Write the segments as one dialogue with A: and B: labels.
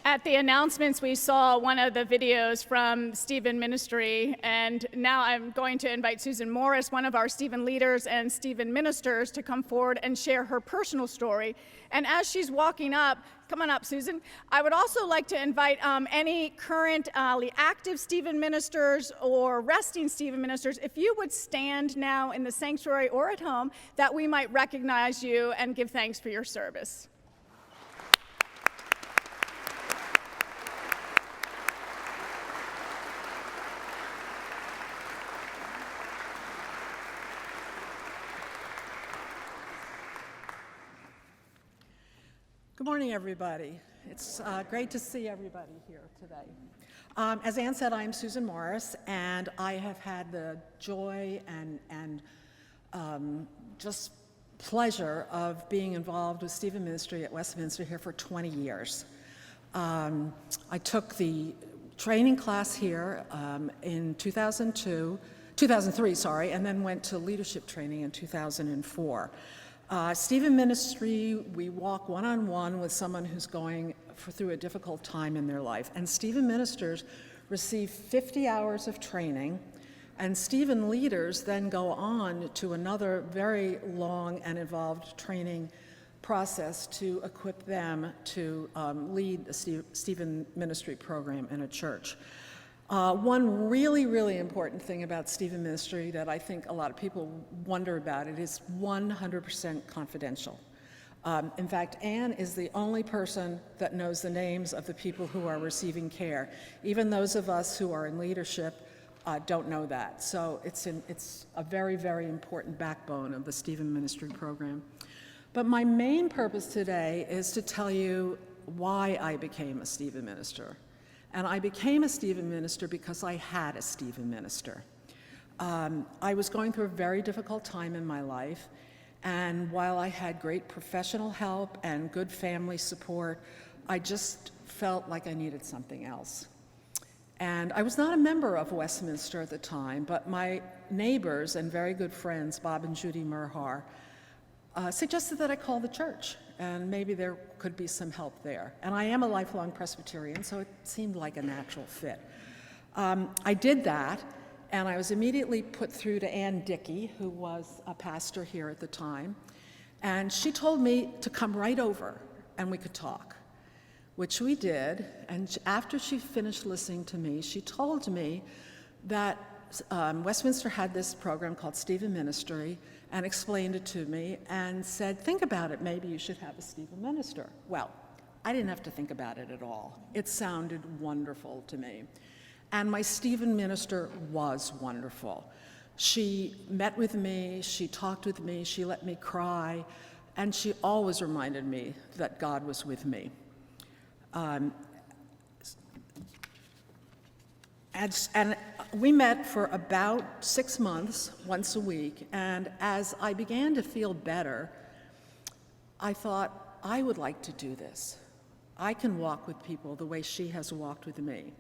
A: At the announcements, we saw one of the videos from Stephen Ministry, and now I'm going to invite Susan Morris, one of our Stephen leaders and Stephen ministers, to come forward and share her personal story. And as she's walking up, come on up, Susan, I would also like to invite any current active Stephen ministers or resting Stephen ministers, if you would stand now in the sanctuary or at home, that we might recognize you and give thanks for your service.
B: Good morning, everybody. It's great to see everybody here today. As Ann said, I'm Susan Morris, and I have had the joy and just pleasure of being involved with Stephen Ministry at Westminster here for 20 years. I took the training class here in 2003, and then went to leadership training in 2004. Stephen Ministry, we walk one-on-one with someone who's going through a difficult time in their life. And Stephen ministers receive 50 hours of training, and Stephen leaders then go on to another very long and involved training process to equip them to lead the Stephen Ministry program in a church. One really, really important thing about Stephen Ministry that I think a lot of people wonder about, it is 100% confidential. In fact, Anne is the only person that knows the names of the people who are receiving care. Even those of us who are in leadership don't know that. So it's a very, very important backbone of the Stephen Ministry program. But my main purpose today is to tell you why I became a Stephen minister. And I became a Stephen minister because I had a Stephen minister. I was going through a very difficult time in my life, and while I had great professional help and good family support, I just felt like I needed something else. And I was not a member of Westminster at the time, but my neighbors and very good friends, Bob and Judy Merhar, suggested that I call the church, and maybe there could be some help there. And I am a lifelong Presbyterian, so it seemed like a natural fit. I did that, and I was immediately put through to Ann Dickey, who was a pastor here at the time, and she told me to come right over and we could talk, which we did. And after she finished listening to me, she told me that Westminster had this program called Stephen Ministry, and explained it to me and said, think about it, maybe you should have a Stephen minister. Well, I didn't have to think about it at all. It sounded wonderful to me. And my Stephen minister was wonderful. She met with me, she talked with me, she let me cry, and she always reminded me that God was with me. And we met for about 6 months, once a week, and as I began to feel better, I thought, I would like to do this. I can walk with people the way she has walked with me.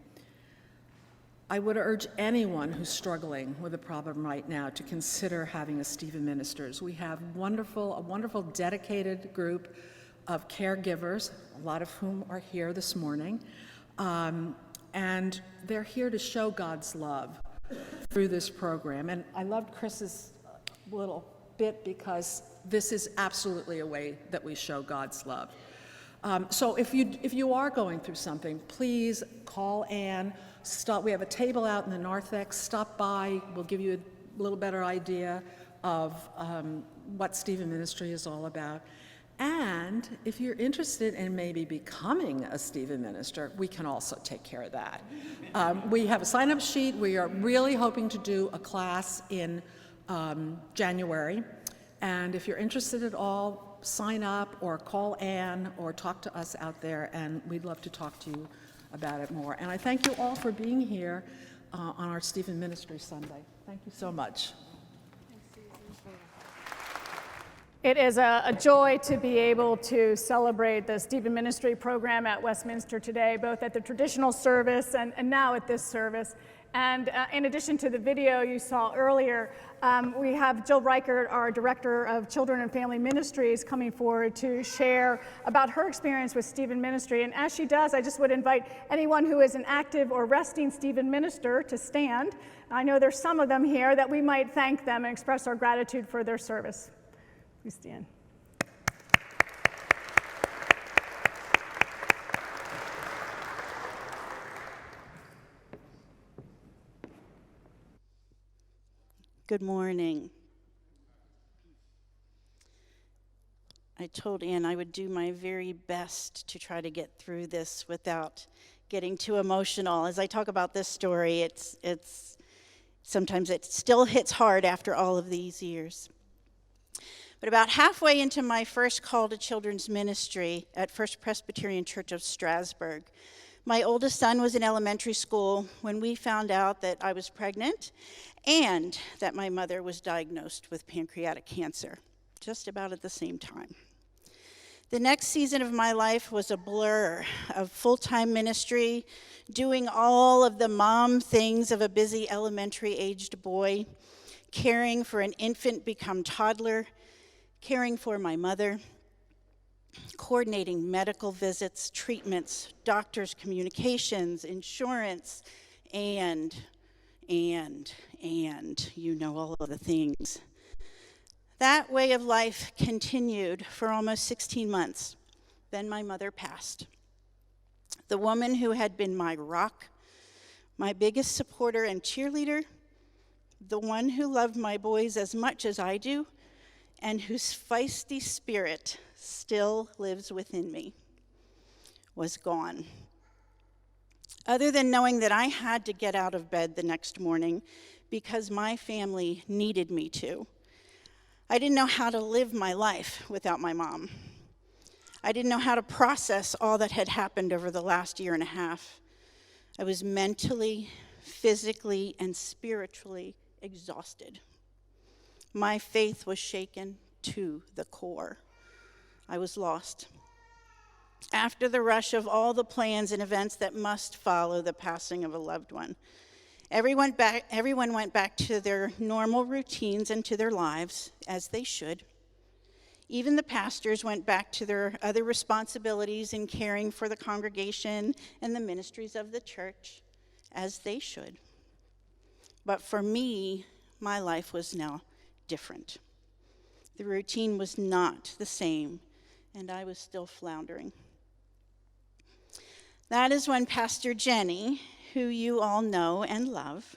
B: I would urge anyone who's struggling with a problem right now to consider having a Stephen Ministers. We have a wonderful dedicated group of caregivers, a lot of whom are here this morning. And they're here to show God's love through this program. And I loved Chris's little bit because this is absolutely a way that we show God's love. So if you are going through something, please call Ann. We have a table out in the narthex. Stop by. We'll give you a little better idea of what Stephen Ministry is all about. And if you're interested in maybe becoming a Stephen minister, we can also take care of that. We have a sign-up sheet. We are really hoping to do a class in January. And if you're interested at all, sign up or call Ann or talk to us out there, and we'd love to talk to you about it more. And I thank you all for being here on our Stephen Ministry Sunday. Thank you so much.
A: It is a joy to be able to celebrate the Stephen Ministry program at Westminster today, both at the traditional service and now at this service. And in addition to the video you saw earlier, we have Jill Reichert, our Director of Children and Family Ministries, coming forward to share about her experience with Stephen Ministry. And as she does, I just would invite anyone who is an active or resting Stephen minister to stand. I know there's some of them here that we might thank them and express our gratitude for their service. Please stand.
C: Good morning. I told Ann I would do my very best to try to get through this without getting too emotional. As I talk about this story, it's sometimes it still hits hard after all of these years. But about halfway into my first call to children's ministry at First Presbyterian Church of Strasbourg, my oldest son was in elementary school when we found out that I was pregnant and that my mother was diagnosed with pancreatic cancer, just about at the same time. The next season of my life was a blur of full-time ministry, doing all of the mom things of a busy elementary-aged boy, caring for an infant become toddler, caring for my mother, coordinating medical visits, treatments, doctors' communications, insurance, and you know all of the things. That way of life continued for almost 16 months. Then my mother passed. The woman who had been my rock, my biggest supporter and cheerleader, the one who loved my boys as much as I do, and whose feisty spirit still lives within me, was gone. Other than knowing that I had to get out of bed the next morning because my family needed me to, I didn't know how to live my life without my mom. I didn't know how to process all that had happened over the last year and a half. I was mentally, physically, and spiritually exhausted. My faith was shaken to the core. I was lost. After the rush of all the plans and events that must follow the passing of a loved one, everyone went back to their normal routines and to their lives, as they should. Even the pastors went back to their other responsibilities in caring for the congregation and the ministries of the church, as they should. But for me, my life was now different. The routine was not the same, and I was still floundering. That is when Pastor Jenny, who you all know and love,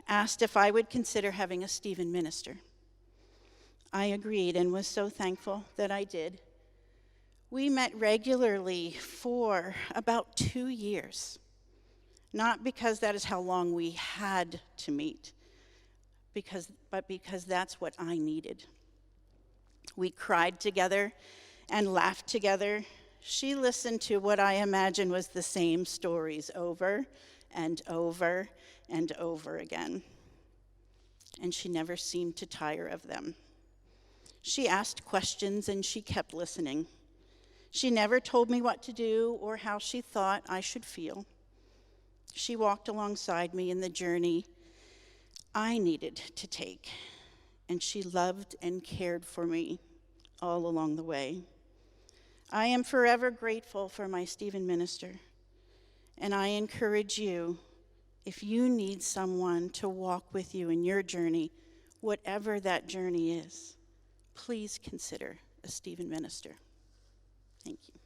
C: asked if I would consider having a Stephen minister. I agreed and was so thankful that I did. We met regularly for about 2 years, not because that is how long we had to meet, but because that's what I needed. We cried together and laughed together. She listened to what I imagine was the same stories over and over and over again. And she never seemed to tire of them. She asked questions and she kept listening. She never told me what to do or how she thought I should feel. She walked alongside me in the journey I needed to take, and she loved and cared for me all along the way. I am forever grateful for my Stephen minister, and I encourage you, if you need someone to walk with you in your journey, whatever that journey is, please consider a Stephen minister. Thank you.